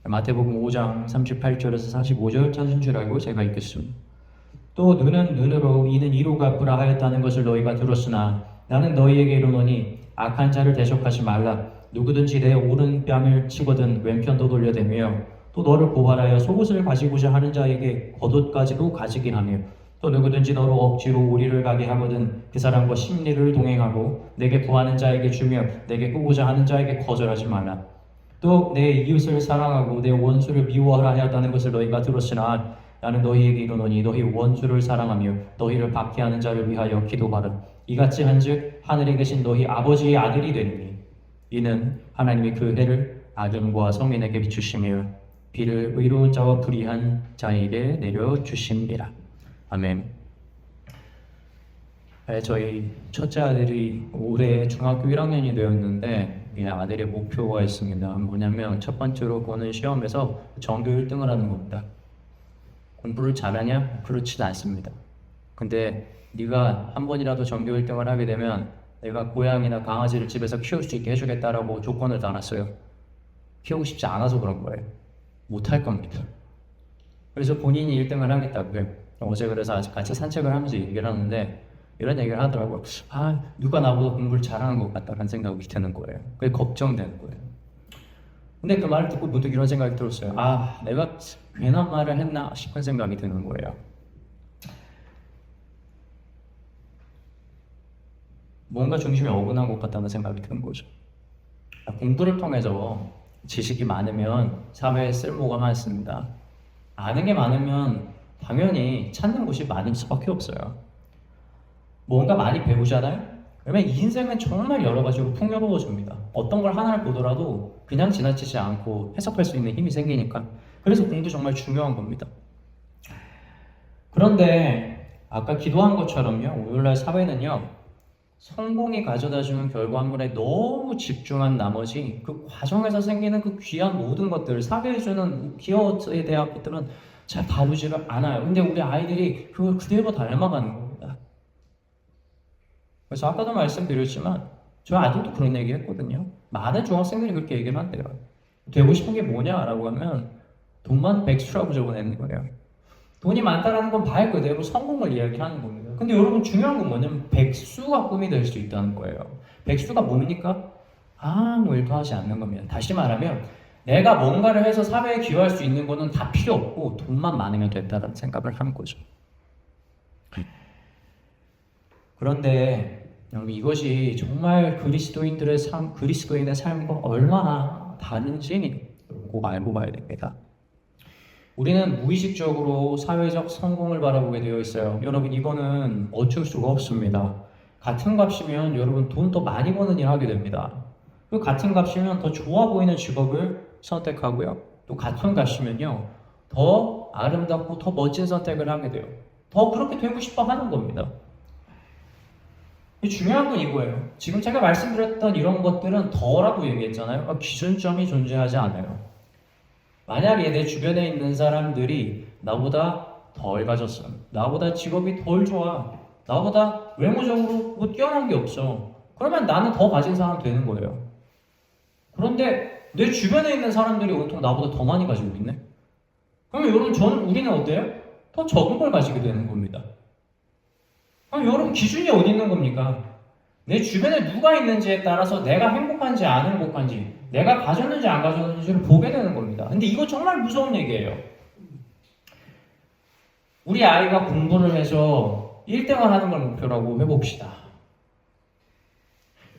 마태복음 5장 38절에서 45절 찾은 줄 알고 제가 읽겠습니다. 또 눈은 눈으로 이는 이로 갚으라 하였다는 것을 너희가 들었으나 나는 너희에게 이르노니 악한 자를 대적하지 말라. 누구든지 내 오른뺨을 치거든 왼편도 돌려대며 또 너를 고발하여 속옷을 가지고자 하는 자에게 겉옷까지도 가지긴 하며 또 누구든지 너로 억지로 우리를 가게 하거든 그 사람과 심리를 동행하고 내게 구하는 자에게 주며 내게 꾸고자 하는 자에게 거절하지 말라. 또 내 이웃을 사랑하고 내 원수를 미워하라 하였다는 것을 너희가 들었으나 나는 너희에게 이르노니 너희 원수를 사랑하며 너희를 박해하는 자를 위하여 기도하라. 이같이 한즉 하늘에 계신 너희 아버지의 아들이 되리니 이는 하나님이 그 해를 아들과 성인에게 비추시며 비를 의로운 자와 불의한 자에게 내려 주심이라. 아멘. 저희 첫째 아들이 올해 중학교 1학년이 되었는데 아들의 목표가 있습니다. 뭐냐면 첫 번째로 보는 시험에서 전교 1등을 하는 겁니다. 공부를 잘하냐? 그렇지도 않습니다. 근데 네가 한 번이라도 전교 1등을 하게 되면 내가 고양이나 강아지를 집에서 키울 수 있게 해주겠다라고 조건을 달았어요. 키우고 싶지 않아서 그런 거예요. 못할 겁니다. 그래서 본인이 1등을 하겠다고요. 어제 그래서 같이 산책을 하면서 얘기를 하는데 이런 얘기를 하더라고요. 누가 나보다 공부를 잘하는 것 같다는 생각이 드는 거예요. 그게 걱정되는 거예요. 근데 그 말을 듣고 문득 이런 생각이 들었어요. 내가 괜한 말을 했나 싶은 생각이 드는 거예요. 뭔가 중심이 어긋난 것 같다는 생각이 드는 거죠. 공부를 통해서 지식이 많으면 사회에 쓸모가 많습니다. 아는 게 많으면 당연히 찾는 곳이 많을 수밖에 없어요. 뭔가 많이 배우잖아요? 그러면 인생은 정말 여러 가지로 풍요로워집니다. 어떤 걸 하나를 보더라도 그냥 지나치지 않고 해석할 수 있는 힘이 생기니까. 그래서 공부 정말 중요한 겁니다. 그런데 아까 기도한 것처럼요, 오늘날 사회는요, 성공이 가져다주는 결과물에 너무 집중한 나머지 그 과정에서 생기는 그 귀한 모든 것들, 사회에 주는 기여에 대한 것들은 잘 다루지를 않아요. 근데 우리 아이들이 그걸 그대로 닮아가는 겁니다. 그래서 아까도 말씀드렸지만 저희 아들도 그런 얘기 했거든요. 많은 중학생들이 그렇게 얘기를 한대요. 되고 싶은 게 뭐냐라고 하면 돈만 백수라고 적어내는 거예요. 돈이 많다라는 건 말 그대로 성공을 이야기하는 겁니다. 근데 여러분 중요한 건 뭐냐면 백수가 꿈이 될 수 있다는 거예요. 백수가 뭡니까? 아무 일도 하지 않는 겁니다. 다시 말하면 내가 뭔가를 해서 사회에 기여할 수 있는 거는 다 필요 없고 돈만 많으면 된다는 생각을 하는 거죠. 그런데 여러분 이것이 정말 그리스도인들의 삶, 그리스도인의 삶과 얼마나 다른지 꼭 알고 봐야 됩니다. 우리는 무의식적으로 사회적 성공을 바라보게 되어 있어요. 여러분 이거는 어쩔 수가 없습니다. 같은 값이면 여러분 돈 더 많이 버는 일 하게 됩니다. 그 같은 값이면 더 좋아 보이는 직업을 선택하고요. 또 같은 값이면요 더 아름답고 더 멋진 선택을 하게 돼요. 더 그렇게 되고 싶어 하는 겁니다. 중요한 건 이거예요. 지금 제가 말씀드렸던 이런 것들은 더라고 얘기했잖아요. 기준점이 존재하지 않아요. 만약에 내 주변에 있는 사람들이 나보다 덜 가졌어요. 나보다 직업이 덜 좋아. 나보다 외모적으로 뭐 뛰어난 게 없어. 그러면 나는 더 가진 사람 되는 거예요. 그런데 내 주변에 있는 사람들이 온통 나보다 더 많이 가지고 있네. 그러면 여러분 우리는 어때요? 더 적은 걸 가지게 되는 겁니다. 그럼 여러분 기준이 어디 있는 겁니까? 내 주변에 누가 있는지에 따라서 내가 행복한지 안 행복한지, 내가 가졌는지 안 가졌는지를 보게 되는 겁니다. 근데 이거 정말 무서운 얘기예요. 우리 아이가 공부를 해서 1등을 하는 걸 목표라고 해봅시다.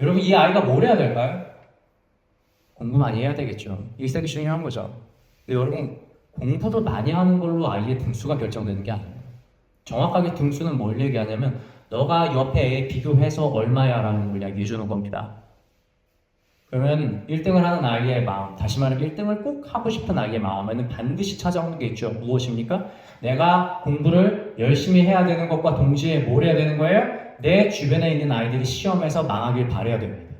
여러분 이 아이가 뭘 해야 될까요? 공부 많이 해야 되겠죠. 이게 되게 중요한 거죠. 근데 여러분 공부를 많이 하는 걸로 아이의 등수가 결정되는 게 아니에요. 정확하게 등수는 뭘 얘기하냐면 너가 옆에 애 비교해서 얼마야 라는 걸 얘기해 주는 겁니다. 그러면 1등을 하는 아이의 마음, 다시 말하면 1등을 꼭 하고 싶은 아이의 마음에는 반드시 찾아오는 게 있죠. 무엇입니까? 내가 공부를 열심히 해야 되는 것과 동시에 뭘 해야 되는 거예요? 내 주변에 있는 아이들이 시험에서 망하길 바라야 됩니다.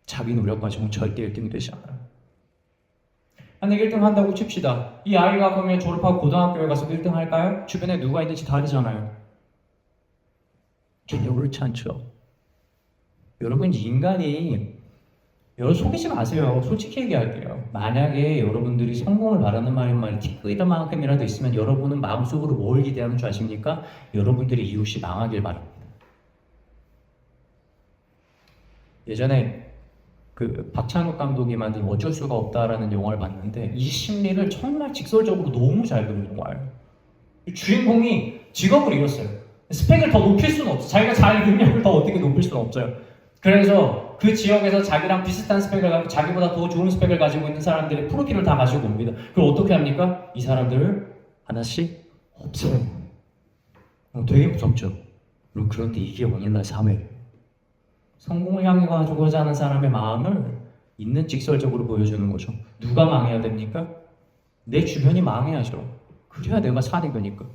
자기 노력 가지고는 절대 1등이 되지 않아요. 만약 1등 한다고 칩시다. 이 아이가 그러면 졸업하고 고등학교에 가서 1등 할까요? 주변에 누가 있는지 다르잖아요. 전혀 그렇지 않죠. 여러분 인간이 여러분 속이지 마세요. 솔직히 얘기할게요. 만약에 여러분들이 성공을 바라는 마음이 티끌만큼이라도 있으면 여러분은 마음속으로 뭘 기대하는 줄 아십니까? 여러분들이 이웃이 망하길 바랍니다. 예전에 그 박찬욱 감독이 만든 어쩔 수가 없다라는 영화를 봤는데 이 심리를 정말 직설적으로 너무 잘 그린 영화예요. 주인공이 직업을 잃었어요. 스펙을 더 높일 수는 없어요. 자기가 자기 능력을 더 어떻게 높일 수는 없어요. 그래서 그 지역에서 자기랑 비슷한 스펙을 가지고 자기보다 더 좋은 스펙을 가지고 있는 사람들의 프로필을 다 가지고 옵니다. 그걸 어떻게 합니까? 이 사람들을 하나씩 없애요. 되게 무섭죠. 그런데 이게 오늘날 사회예요. 성공을 향해 가지고자 하는 사람의 마음을 있는 직설적으로 보여주는 거죠. 누가 망해야 됩니까? 내 주변이 망해야죠. 그래야 내가 살이 되니까.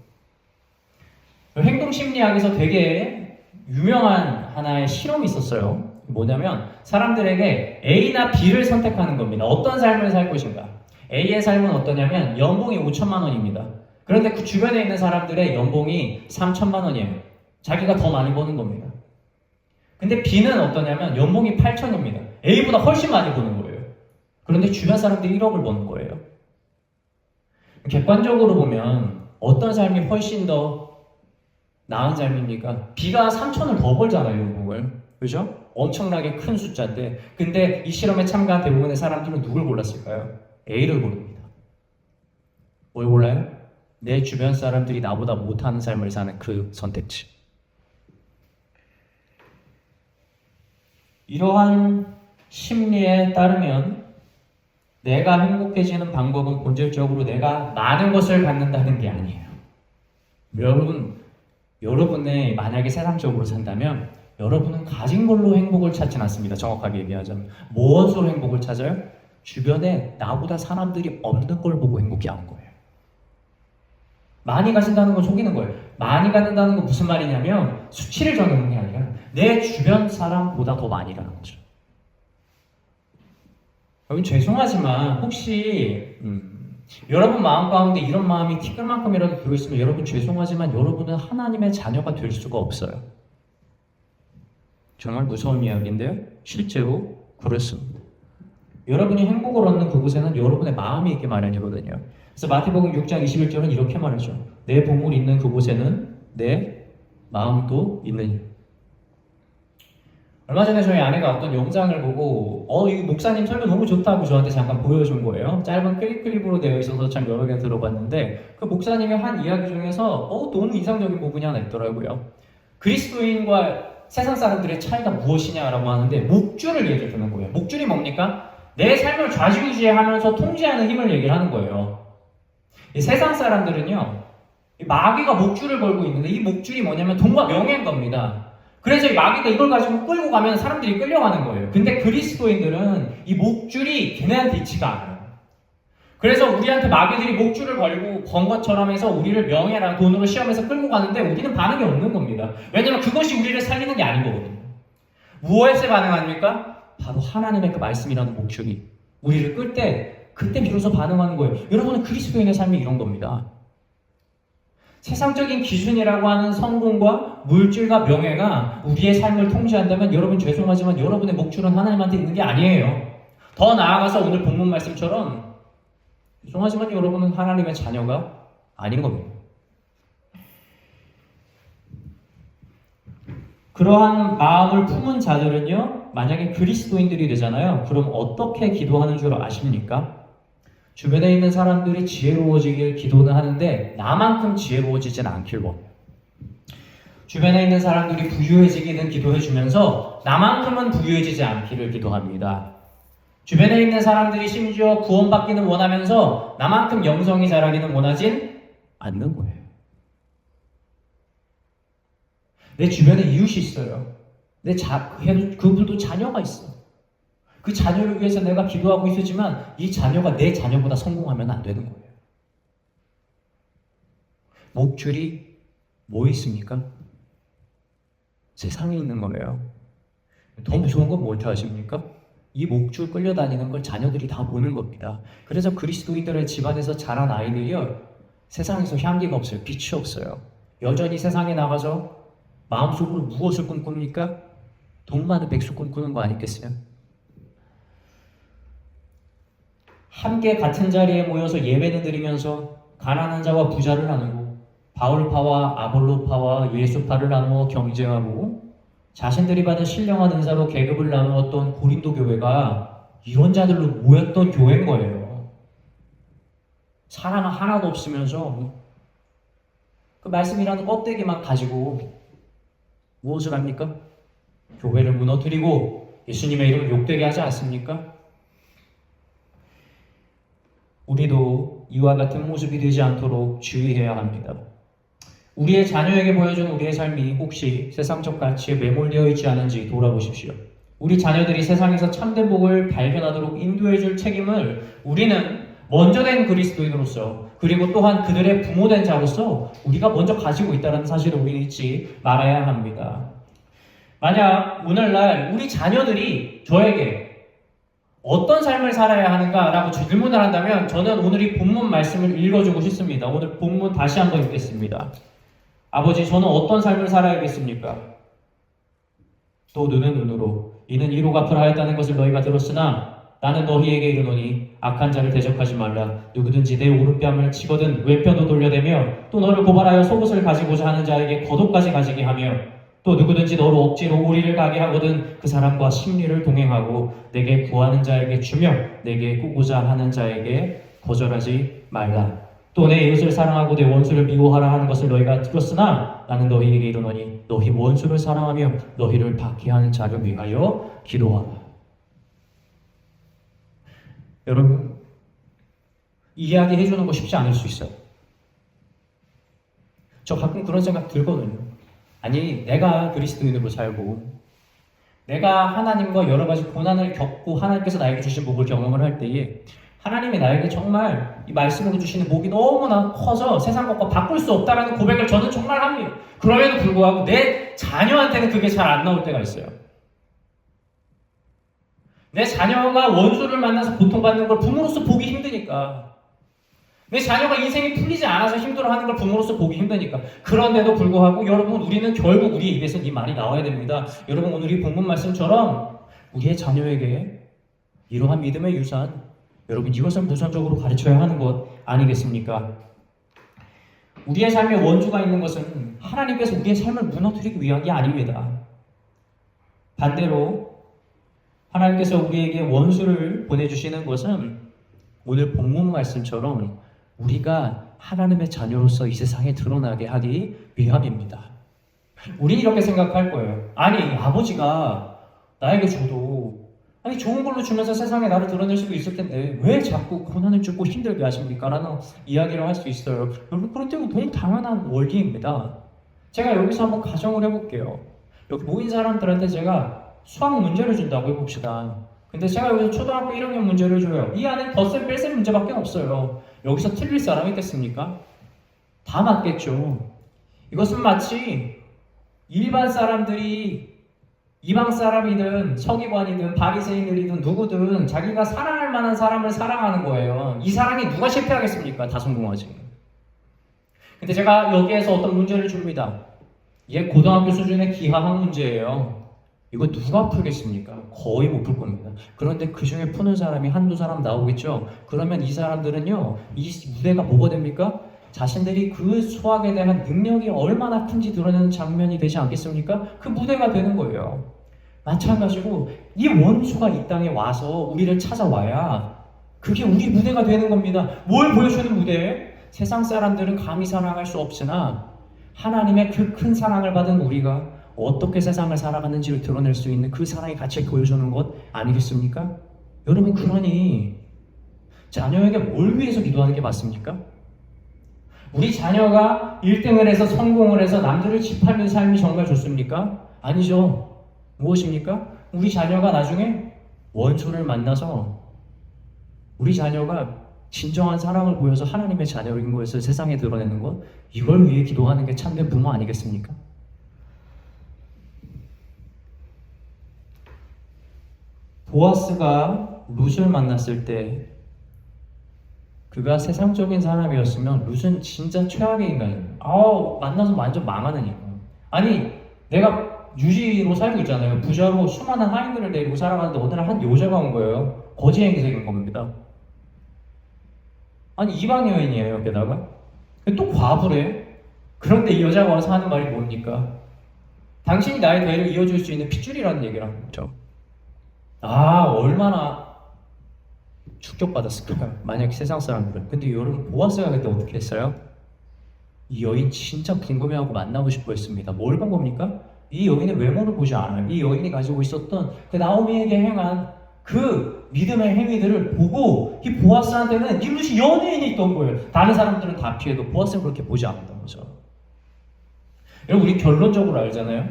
행동심리학에서 되게 유명한 하나의 실험이 있었어요. 뭐냐면 사람들에게 A나 B를 선택하는 겁니다. 어떤 삶을 살 것인가. A의 삶은 어떠냐면 연봉이 5천만 원입니다. 그런데 그 주변에 있는 사람들의 연봉이 3천만 원이에요. 자기가 더 많이 버는 겁니다. 근데 B는 어떠냐면 연봉이 8천입니다. A보다 훨씬 많이 버는 거예요. 그런데 주변 사람들이 1억을 버는 거예요. 객관적으로 보면 어떤 삶이 훨씬 더 나은 삶입니까? B가 3천을 더 벌잖아요, 연봉을. 그죠? 엄청나게 큰 숫자인데 근데 이 실험에 참가한 대부분의 사람들은 누굴 골랐을까요? A를 고릅니다. 뭘 골라요? 내 주변 사람들이 나보다 못하는 삶을 사는 그 선택지. 이러한 심리에 따르면 내가 행복해지는 방법은 본질적으로 내가 많은 것을 갖는다는 게 아니에요. 여러분의 만약에 세상적으로 산다면 여러분은 가진 걸로 행복을 찾진 않습니다. 정확하게 얘기하자면 무엇으로 행복을 찾아요? 주변에 나보다 사람들이 없는 걸 보고 행복해하는 거예요. 많이 가진다는 건 속이는 거예요. 많이 갖는다는 건 무슨 말이냐면 수치를 정하는 게 아니라 내 주변 사람보다 더 많이 가는 거죠. 여러분 죄송하지만 혹시 여러분 마음 가운데 이런 마음이 티끌만큼이라도 들어있으면 여러분 죄송하지만 여러분은 하나님의 자녀가 될 수가 없어요. 정말 무서운 이야기인데요. 실제로 그렇습니다. 여러분이 행복을 얻는 그곳에는 여러분의 마음이 있게 마련이거든요. 그래서 마태복음 6장 21절은 이렇게 말하죠. 내 보물이 있는 그곳에는 내 마음도 있느니. 얼마 전에 저희 아내가 어떤 영상을 보고 이 목사님 설교 너무 좋다고 저한테 잠깐 보여준 거예요. 짧은 클립으로 되어 있어서 참 여러 개 들어봤는데 그 목사님이 한 이야기 중에서 너무 인상적인 부분이 하나 있더라고요. 그리스도인과 세상 사람들의 차이가 무엇이냐라고 하는데 목줄을 얘기를 하는 거예요. 목줄이 뭡니까? 내 삶을 좌지우지하면서 통제하는 힘을 얘기를 하는 거예요. 이 세상 사람들은요, 마귀가 목줄을 걸고 있는데 이 목줄이 뭐냐면 돈과 명예인 겁니다. 그래서 이 마귀가 이걸 가지고 끌고 가면 사람들이 끌려가는 거예요. 근데 그리스도인들은 이 목줄이 걔네한테 있지가 않아요. 그래서 우리한테 마귀들이 목줄을 걸고 건 것처럼 해서 우리를 명예랑 돈으로 시험해서 끌고 가는데 우리는 반응이 없는 겁니다. 왜냐면 그것이 우리를 살리는 게 아닌 거거든요. 무엇에 반응합니까? 바로 하나님의 그 말씀이라는 목줄이 우리를 끌 때 그때 비로소 반응하는 거예요. 여러분은 그리스도인의 삶이 이런 겁니다. 세상적인 기준이라고 하는 성공과 물질과 명예가 우리의 삶을 통제한다면 여러분 죄송하지만 여러분의 목줄은 하나님한테 있는 게 아니에요. 더 나아가서 오늘 본문 말씀처럼 죄송하지만 여러분은 하나님의 자녀가 아닌 겁니다. 그러한 마음을 품은 자들은요, 만약에 그리스도인들이 되잖아요. 그럼 어떻게 기도하는 줄 아십니까? 주변에 있는 사람들이 지혜로워지길 기도는 하는데 나만큼 지혜로워지진 않길 원해요. 주변에 있는 사람들이 부유해지기는 기도해주면서 나만큼은 부유해지지 않기를 기도합니다. 주변에 있는 사람들이 심지어 구원받기는 원하면서 나만큼 영성이 자라기는 원하진 않는 거예요. 내 주변에 이웃이 있어요. 그분도 자녀가 있어. 그 자녀를 위해서 내가 기도하고 있지만 이 자녀가 내 자녀보다 성공하면 안 되는 거예요. 목줄이 뭐 있습니까? 세상에 있는 거예요. 더 무서운 건 뭔지 아십니까? 이 목줄 끌려다니는 걸 자녀들이 다 보는 겁니다. 그래서 그리스도인들의 집안에서 자란 아이들이요, 세상에서 향기가 없어요. 빛이 없어요. 여전히 세상에 나가서 마음속으로 무엇을 꿈꿉니까? 돈 많은 백수 꿈꾸는 거 아니겠어요? 함께 같은 자리에 모여서 예배는 드리면서 가난한 자와 부자를 나누고 바울파와 아볼로파와 예수파를 나누어 경쟁하고 자신들이 받은 신령한 은사로 계급을 나누었던 고린도 교회가 이런 자들로 모였던 교회인 거예요. 사랑 하나도 없으면서 그 말씀이라는 껍데기만 가지고 무엇을 합니까? 교회를 무너뜨리고 예수님의 이름을 욕되게 하지 않습니까? 우리도 이와 같은 모습이 되지 않도록 주의해야 합니다. 우리의 자녀에게 보여준 우리의 삶이 혹시 세상적 가치에 매몰되어 있지 않은지 돌아보십시오. 우리 자녀들이 세상에서 참된 복을 발견하도록 인도해줄 책임을 우리는 먼저 된 그리스도인으로서 그리고 또한 그들의 부모된 자로서 우리가 먼저 가지고 있다는 사실을 우리는 잊지 말아야 합니다. 만약 오늘날 우리 자녀들이 저에게 어떤 삶을 살아야 하는가라고 질문을 한다면 저는 오늘 이 본문 말씀을 읽어주고 싶습니다. 오늘 본문 다시 한번 읽겠습니다. 아버지, 저는 어떤 삶을 살아야겠습니까? 또 눈은 눈으로 이는 이로 갚으라 하였다는 것을 너희가 들었으나 나는 너희에게 이르노니 악한 자를 대적하지 말라. 누구든지 내 오른뺨을 치거든 왼편도 돌려대며 또 너를 고발하여 속옷을 가지고자 하는 자에게 겉옷까지 가지게 하며 또 누구든지 너를 억지로 우리를 가게 하거든 그 사람과 심리를 동행하고 내게 구하는 자에게 주며 내게 꾸고자 하는 자에게 거절하지 말라. 또 내 이웃을 사랑하고 내 원수를 미워하라 하는 것을 너희가 들었으나 나는 너희에게 이르노니 너희 원수를 사랑하며 너희를 박해하는 자를 위하여 기도하라. 여러분, 이야기해 주는 거 쉽지 않을 수 있어요. 저 가끔 그런 생각 들거든요. 아니, 내가 그리스도인으로 살고 내가 하나님과 여러 가지 고난을 겪고 하나님께서 나에게 주신 복을 경험을 할 때에 하나님이 나에게 정말 이 말씀으로 주시는 복이 너무나 커서 세상 것과 바꿀 수 없다라는 고백을 저는 정말 합니다. 그럼에도 불구하고 내 자녀한테는 그게 잘 안 나올 때가 있어요. 내 자녀가 원수를 만나서 고통받는 걸 부모로서 보기 힘드니까, 내 자녀가 인생이 풀리지 않아서 힘들어하는 걸 부모로서 보기 힘드니까. 그런데도 불구하고 여러분, 우리는 결국 우리 입에서 이 말이 나와야 됩니다. 여러분, 오늘 이 본문 말씀처럼 우리의 자녀에게 이러한 믿음의 유산, 여러분 이것을 우선적으로 가르쳐야 하는 것 아니겠습니까? 우리의 삶에 원수가 있는 것은 하나님께서 우리의 삶을 무너뜨리기 위한 게 아닙니다. 반대로 하나님께서 우리에게 원수를 보내주시는 것은 오늘 본문 말씀처럼 우리가 하나님의 자녀로서 이 세상에 드러나게 하기 위함입니다. 우리는 이렇게 생각할 거예요. 아니, 아버지가 나에게 줘도 좋은 걸로 주면서 세상에 나를 드러낼 수도 있을 텐데 왜 자꾸 고난을 주고 힘들게 하십니까? 라는 이야기를 할 수 있어요. 여러분, 그런데 너무 당연한 원리입니다. 제가 여기서 한번 가정을 해볼게요. 여기 모인 사람들한테 제가 수학 문제를 준다고 해봅시다. 근데 제가 여기서 초등학교 1학년 문제를 줘요. 이 안에 덧셈 뺄셈 문제밖에 없어요. 여기서 틀릴 사람이 있겠습니까? 다 맞겠죠. 이것은 마치 일반 사람들이 이방 사람이든 서기관이든 바리새인들이든 누구든 자기가 사랑할 만한 사람을 사랑하는 거예요. 이 사랑이 누가 실패하겠습니까? 다 성공하지. 근데 제가 여기에서 어떤 문제를 줍니다. 이게 고등학교 수준의 기하학 문제예요. 이거 누가 풀겠습니까? 거의 못 풀 겁니다. 그런데 그 중에 푸는 사람이 한두 사람 나오겠죠? 그러면 이 사람들은요, 이 무대가 뭐가 됩니까? 자신들이 그 수학에 대한 능력이 얼마나 큰지 드러내는 장면이 되지 않겠습니까? 그 무대가 되는 거예요. 마찬가지로 이 원수가 이 땅에 와서 우리를 찾아와야 그게 우리 무대가 되는 겁니다. 뭘 보여주는 무대? 세상 사람들은 감히 사랑할 수 없으나 하나님의 그 큰 사랑을 받은 우리가 어떻게 세상을 살아가는지를 드러낼 수 있는 그 사랑의 가치를 보여주는 것 아니겠습니까? 여러분, 그러니 자녀에게 뭘 위해서 기도하는 게 맞습니까? 우리 자녀가 1등을 해서 성공을 해서 남들을 짓밟는 삶이 정말 좋습니까? 아니죠. 무엇입니까? 우리 자녀가 나중에 원수를 만나서 우리 자녀가 진정한 사랑을 보여서 하나님의 자녀인 것을 세상에 드러내는 것, 이걸 위해 기도하는 게 참된 부모 아니겠습니까? 보아스가 룻을 만났을 때 그가 세상적인 사람이었으면 룻은 진짜 최악의 인간이에요. 만나서 완전 망하는. 아니, 내가 유지로 살고 있잖아요. 부자로 수많은 하인들을 데리고 살아가는데 어느 날 한 여자가 온 거예요. 거지 행색인 겁니다. 아니 이방 여인이에요. 게다가 또 과부래. 그런데 이 여자가 와서 하는 말이 뭡니까? 당신이 나의 대를 이어줄 수 있는 핏줄이라는 얘기를 거죠. 아, 얼마나 충격받았을까? 만약 세상 사람들은. 근데 여러분, 보아스가 그때 어떻게 했어요? 이 여인 진짜 궁금해하고 만나고 싶어 했습니다. 뭘 본 겁니까? 이 여인의 외모를 보지 않아요. 이 여인이 가지고 있었던 그 나오미에게 행한 그 믿음의 행위들을 보고 이 보아스한테는 이 루시 연예인이 있던 거예요. 다른 사람들은 다 피해도 보아스는 그렇게 보지 않았던 거죠. 여러분, 우리 결론적으로 알잖아요.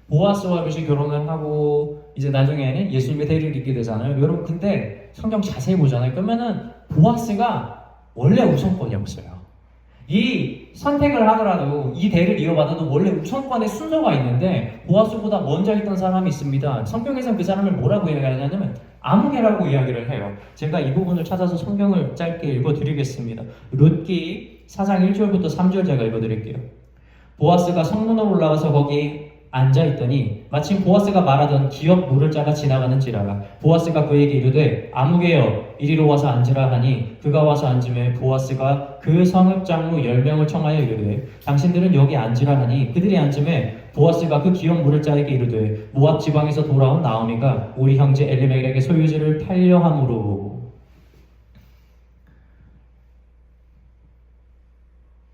보아스와 루시 결혼을 하고 이제 나중에는 예수님의 대를 잇게 되잖아요. 여러분, 근데 성경 자세히 보잖아요. 그러면은 보아스가 원래 우선권이 없어요. 이 선택을 하더라도 이 대를 이어받아도 원래 우선권의 순서가 있는데 보아스보다 먼저 있던 사람이 있습니다. 성경에서는 그 사람을 뭐라고 이야기하냐면 아무개라고 이야기를 해요. 제가 이 부분을 찾아서 성경을 짧게 읽어드리겠습니다. 룻기 4장 1절부터 3절 제가 읽어드릴게요. 보아스가 성문으로 올라가서 거기 앉아있더니 마침 보아스가 말하던 기업 물을 자가 지나가는지라. 보아스가 그에게 이르되 아무개여 이리로 와서 앉으라 하니 그가 와서 앉음에 보아스가 그 성읍 장로 10명을 청하여 이르되 당신들은 여기 앉으라 하니 그들이 앉음에 보아스가 그 기업 물을 자에게 이르되 모압 지방에서 돌아온 나오미가 우리 형제 엘리멜렉에게 소유지를 팔려 함으로.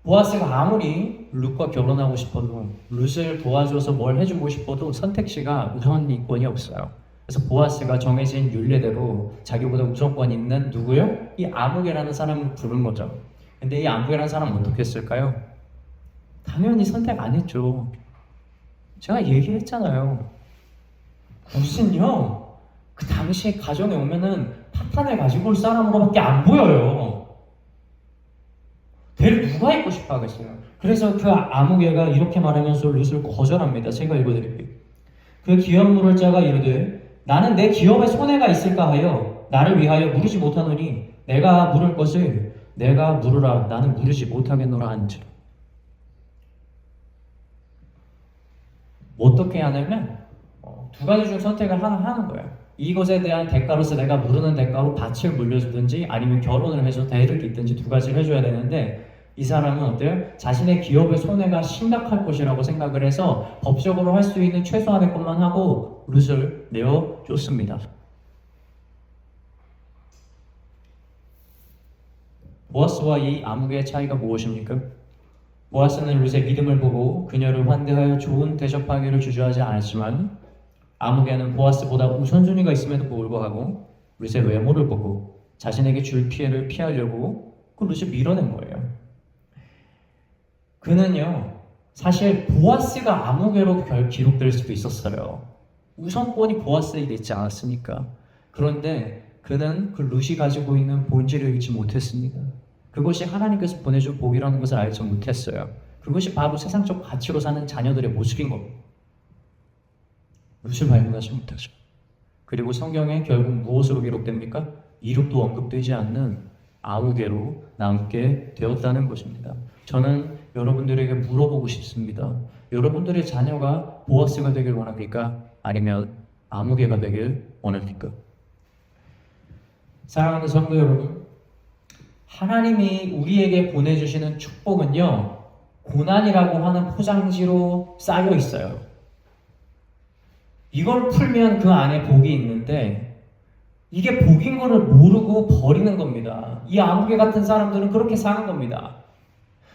보아스가 아무리 룻과 결혼하고 싶어도 룻을 도와줘서 뭘 해주고 싶어도 선택지가 우선권이 없어요. 그래서 보아스가 정해진 율례대로 자기보다 우선권 있는 누구요? 이 아무개라는 사람을 부른 거죠. 근데 이 아무개라는 사람은 어떻게 했을까요? 당연히 선택 안 했죠. 제가 얘기했잖아요. 무슨요? 그 당시에 가정에 오면은 파탄을 가지고 올 사람으로밖에 안 보여요. 대를 누가 입고 싶어 하겠어요? 그래서 그 아무개가 이렇게 말하면서 룻을 거절합니다. 제가 읽어드릴게요. 그 기업 물을 자가 이르되 나는 내 기업에 손해가 있을까 하여 나를 위하여 물으지 못하노니 내가 물을 것을 내가 물으라 나는 물으지 못하겠노라 한즉. 어떻게 하냐면 두 가지 중 선택을 하는 거예요. 이것에 대한 대가로서 내가 물으는 대가로 밭을 물려주든지 아니면 결혼을 해서 대를 잇든지 두 가지를 해줘야 되는데 이 사람은 어때요? 자신의 기업의 손해가 심각할 것이라고 생각을 해서 법적으로 할 수 있는 최소한의 것만 하고 룻을 내어줬습니다. 보아스와 이 아무개의 차이가 무엇입니까? 보아스는 룻의 믿음을 보고 그녀를 환대하여 좋은 대접하기를 주저하지 않았지만 아무개는 보아스보다 우선순위가 있음에도 불구하고 룻의 외모를 보고 자신에게 줄 피해를 피하려고 그 룻을 밀어낸 거예요. 그는요, 사실 보아스가 아무개로 기록될 수도 있었어요. 우선권이 보아스에 있지 않았습니까? 그런데 그는 그 룻이 가지고 있는 본질을 읽지 못했습니다. 그것이 하나님께서 보내준 복이라는 것을 알지 못했어요. 그것이 바로 세상적 가치로 사는 자녀들의 모습인 겁니다. 룻을 발견하지 못하죠. 그리고 성경에 결국 무엇으로 기록됩니까? 이름도 언급되지 않는 아무개로 남게 되었다는 것입니다. 저는 여러분들에게 물어보고 싶습니다. 여러분들의 자녀가 보아스가 되길 원합니까? 아니면 아무개가 되길 원합니까? 사랑하는 성도 여러분, 하나님이 우리에게 보내주시는 축복은요, 고난이라고 하는 포장지로 쌓여 있어요. 이걸 풀면 그 안에 복이 있는데 이게 복인 거를 모르고 버리는 겁니다. 이 아무개 같은 사람들은 그렇게 사는 겁니다.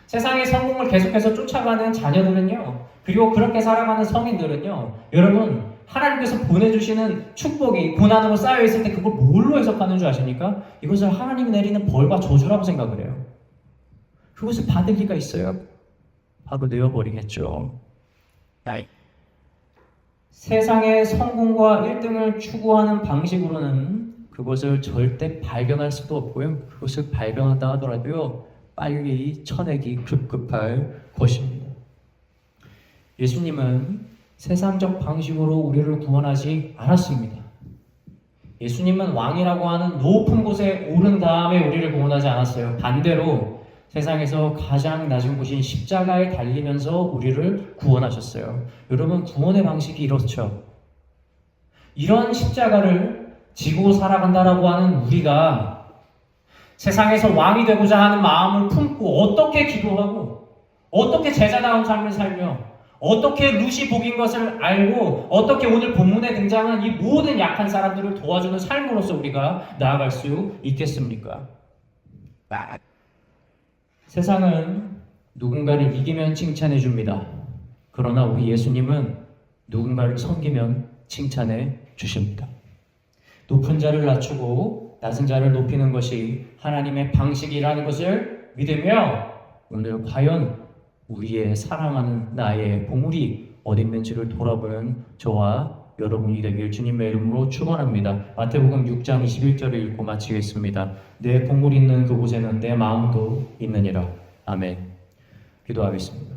세상의 성공을 계속해서 쫓아가는 자녀들은요, 그리고 그렇게 살아가는 성인들은요, 여러분 하나님께서 보내주시는 축복이 고난으로 쌓여있을 때 그걸 뭘로 해석하는 줄 아십니까? 이것을 하나님이 내리는 벌과 저주라고 생각을 해요. 그것을 받을 리가 있어요? 바로 내어버리겠죠. 세상의 성공과 1등을 추구하는 방식으로는 그것을 절대 발견할 수도 없고요. 그것을 발견한다 하더라도요, 빨리 쳐내기 급급할 것입니다. 예수님은 세상적 방식으로 우리를 구원하지 않았습니다. 예수님은 왕이라고 하는 높은 곳에 오른 다음에 우리를 구원하지 않았어요. 반대로 세상에서 가장 낮은 곳인 십자가에 달리면서 우리를 구원하셨어요. 여러분, 구원의 방식이 이렇죠. 이런 십자가를 지고 살아간다라고 하는 우리가 세상에서 왕이 되고자 하는 마음을 품고 어떻게 기도하고 어떻게 제자다운 삶을 살며 어떻게 룻이 복인 것을 알고 어떻게 오늘 본문에 등장한 이 모든 약한 사람들을 도와주는 삶으로서 우리가 나아갈 수 있겠습니까? 세상은 누군가를 이기면 칭찬해 줍니다. 그러나 우리 예수님은 누군가를 섬기면 칭찬해 주십니다. 높은 자를 낮추고 낮은 자를 높이는 것이 하나님의 방식이라는 것을 믿으며 오늘 과연 우리의 사랑하는 나의 보물이 어디 있는지를 돌아보는 저와 여러분이 되길 주님의 이름으로 축원합니다. 마태복음 6장 21절을 읽고 마치겠습니다. 내 보물이 있는 그곳에는 내 마음도 있느니라. 아멘. 기도하겠습니다.